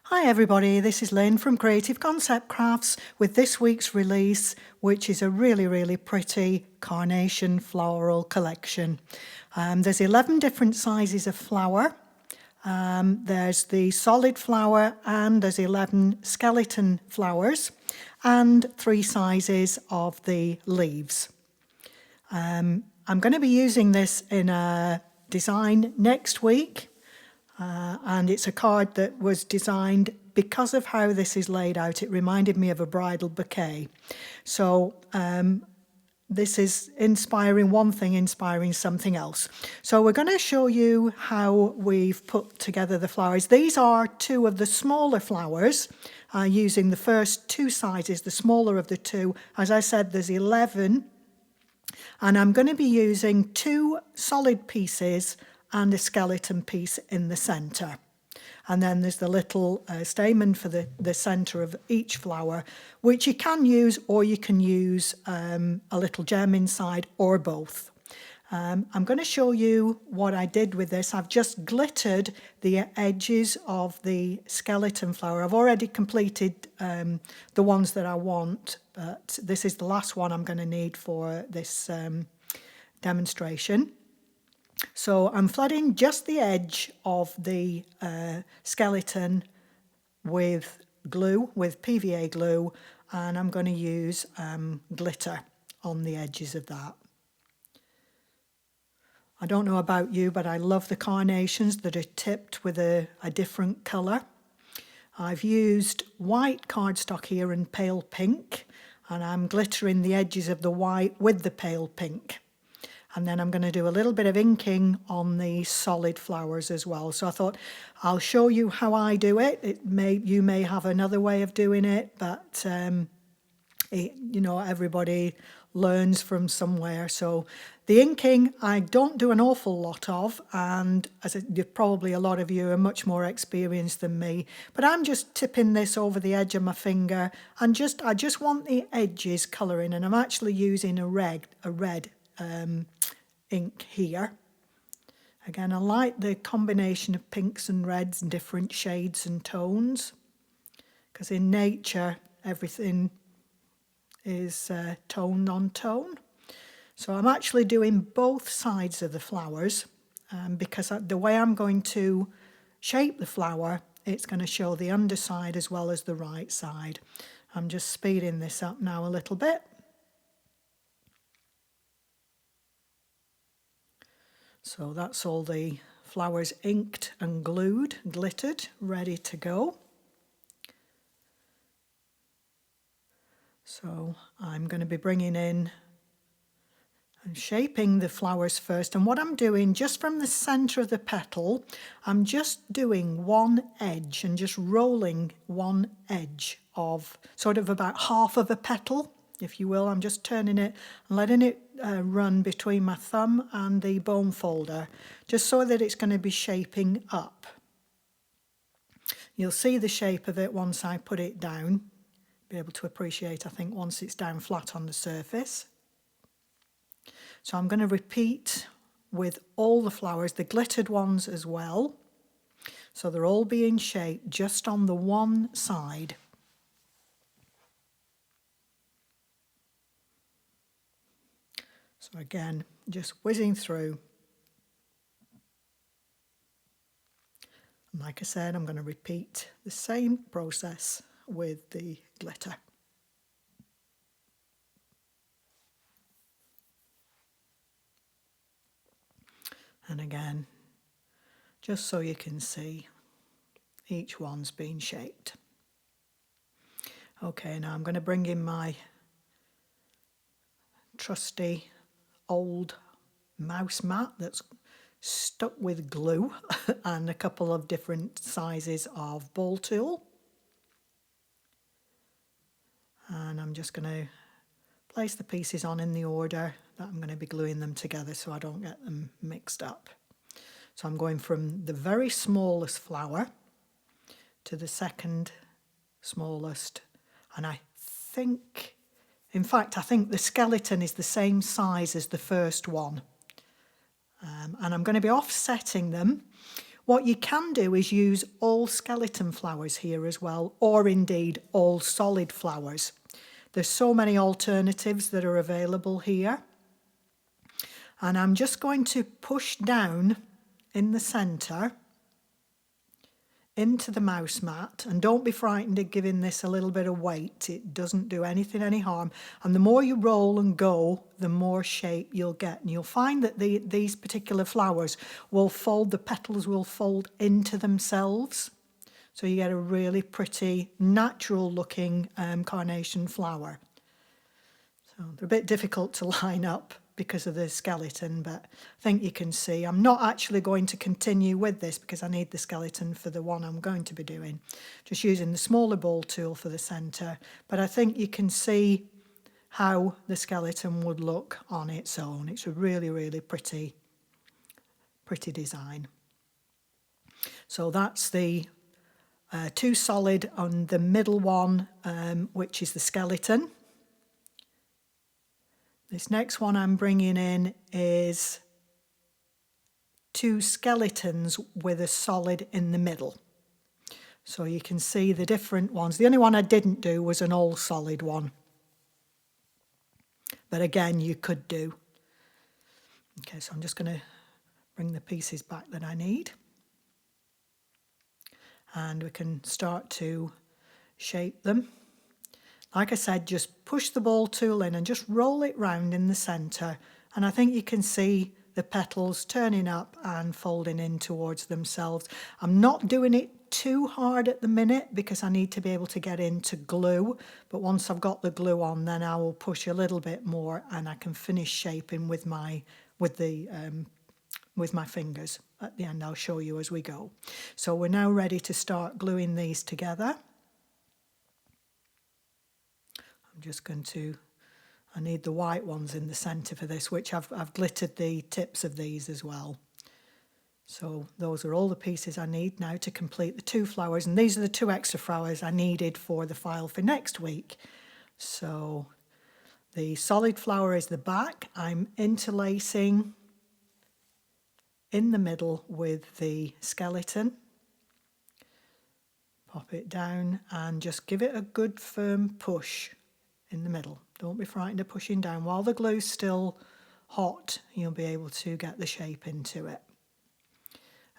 Hi everybody, this is Lynn from Creative Concept Crafts with this week's release, which is a really pretty carnation floral collection. There's 11 different sizes of flower. There's the solid flower and there's 11 skeleton flowers and 3 sizes of the leaves. I'm going to be using this in a design next week. And it's a card that was designed because of how this is laid out. It reminded me of a bridal bouquet. So this is inspiring one thing, inspiring something else. So we're going to show you how we've put together the flowers. These are 2 of the smaller flowers, using the first 2 sizes, the smaller of the 2. As I said, there's 11. And I'm going to be using 2 solid pieces and a skeleton piece in the centre. And then there's the little stamen for the centre of each flower, which you can use, or you can use a little gem inside, or both. I'm going to show you what I did with this. I've just glittered the edges of the skeleton flower. I've already completed the ones that I want, but this is the last one I'm going to need for this demonstration. So I'm flooding just the edge of the skeleton with glue, with PVA glue, and I'm going to use glitter on the edges of that. I don't know about you, but I love the carnations that are tipped with a different colour. I've used white cardstock here and pale pink, and I'm glittering the edges of the white with the pale pink. And then I'm going to do a little bit of inking on the solid flowers as well. So I thought I'll show you how I do it. You may have another way of doing it, but everybody learns from somewhere. So the inking I don't do an awful lot of, and probably a lot of you are much more experienced than me. But I'm just tipping this over the edge of my finger, and I just want the edges colouring, and I'm actually using a red ink here. Again, I like the combination of pinks and reds and different shades and tones, because in nature everything is tone on tone. So I'm actually doing both sides of the flowers, because the way I'm going to shape the flower, it's going to show the underside as well as the right side. I'm just speeding this up now a little bit. So that's all the flowers inked and glued, glittered, ready to go. So I'm going to be bringing in and shaping the flowers first. And what I'm doing, just from the centre of the petal, I'm just doing one edge and just rolling one edge of sort of about half of a petal, if you will. I'm just turning it and letting it run between my thumb and the bone folder, just so that it's going to be shaping up. You'll see the shape of it once I put it down. Be able to appreciate, I think, once it's down flat on the surface. So I'm going to repeat with all the flowers, the glittered ones as well. So they're all being shaped just on the one side. So again, just whizzing through. And like I said, I'm going to repeat the same process with the glitter. And again, just so you can see, each one's been shaped. Okay, now I'm going to bring in my trusty old mouse mat that's stuck with glue and a couple of different sizes of ball tool. And I'm just going to place the pieces on in the order that I'm going to be gluing them together so I don't get them mixed up. So I'm going from the very smallest flower to the second smallest, and I think the skeleton is the same size as the first one. And I'm going to be offsetting them What you can do is use all skeleton flowers here as well, or indeed all solid flowers. There's so many alternatives that are available here. And I'm just going to push down in the centre into the mouse mat, and don't be frightened of giving this a little bit of weight. It doesn't do anything any harm, and the more you roll and go, the more shape you'll get, and you'll find that these particular flowers will fold, the petals will fold into themselves, so you get a really pretty natural looking carnation flower. So they're a bit difficult to line up because of the skeleton, but I think you can see. I'm not actually going to continue with this because I need the skeleton for the one I'm going to be doing. Just using the smaller ball tool for the centre, but I think you can see how the skeleton would look on its own. It's a really, really pretty design. So that's the two solid on the middle one, which is the skeleton. This next one I'm bringing in is two skeletons with a solid in the middle. So you can see the different ones. The only one I didn't do was an all solid one. But again, you could do. Okay, so I'm just going to bring the pieces back that I need. And we can start to shape them. Like I said, just push the ball tool in and just roll it round in the centre. And I think you can see the petals turning up and folding in towards themselves. I'm not doing it too hard at the minute because I need to be able to get into glue. But once I've got the glue on, then I will push a little bit more and I can finish shaping with my fingers. At the end, I'll show you as we go. So we're now ready to start gluing these together. I'm just going to, I need the white ones in the centre for this, which I've glittered the tips of these as well. So those are all the pieces I need now to complete the two flowers, and these are the two extra flowers I needed for the file for next week. So the solid flower is the back. I'm interlacing in the middle with the skeleton. Pop it down and just give it a good firm push in the middle. Don't be frightened of pushing down. While the glue's still hot, you'll be able to get the shape into it.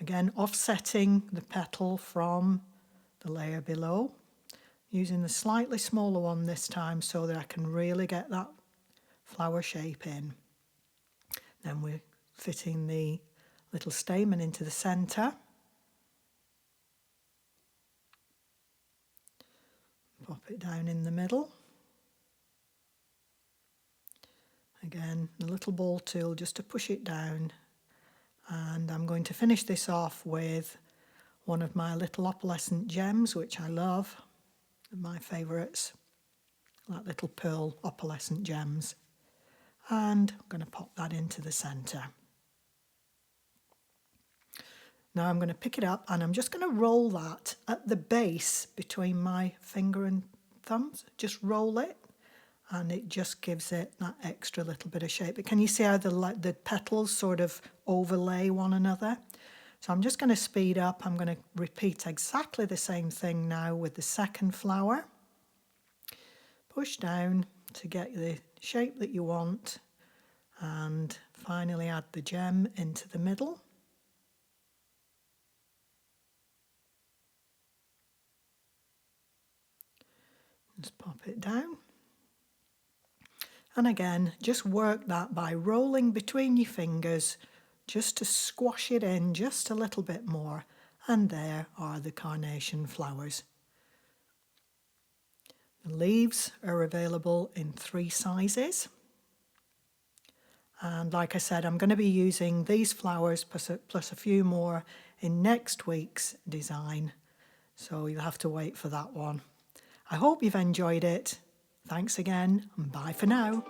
Again, offsetting the petal from the layer below, using the slightly smaller one this time so that I can really get that flower shape in. Then we're fitting the little stamen into the centre. Pop it down in the middle. Again, the little ball tool just to push it down, and I'm going to finish this off with one of my little opalescent gems, which I love, my favourites, like little pearl opalescent gems, and I'm going to pop that into the centre. Now I'm going to pick it up and I'm just going to roll that at the base between my finger and thumbs, just roll it. And it just gives it that extra little bit of shape. But can you see how the petals sort of overlay one another? So I'm just going to speed up. I'm going to repeat exactly the same thing now with the second flower. Push down to get the shape that you want. And finally add the gem into the middle. Just pop it down. And again, just work that by rolling between your fingers just to squash it in just a little bit more. And there are the carnation flowers. The leaves are available in 3 sizes. And like I said, I'm going to be using these flowers plus a few more in next week's design. So you'll have to wait for that one. I hope you've enjoyed it. Thanks again, and bye for now.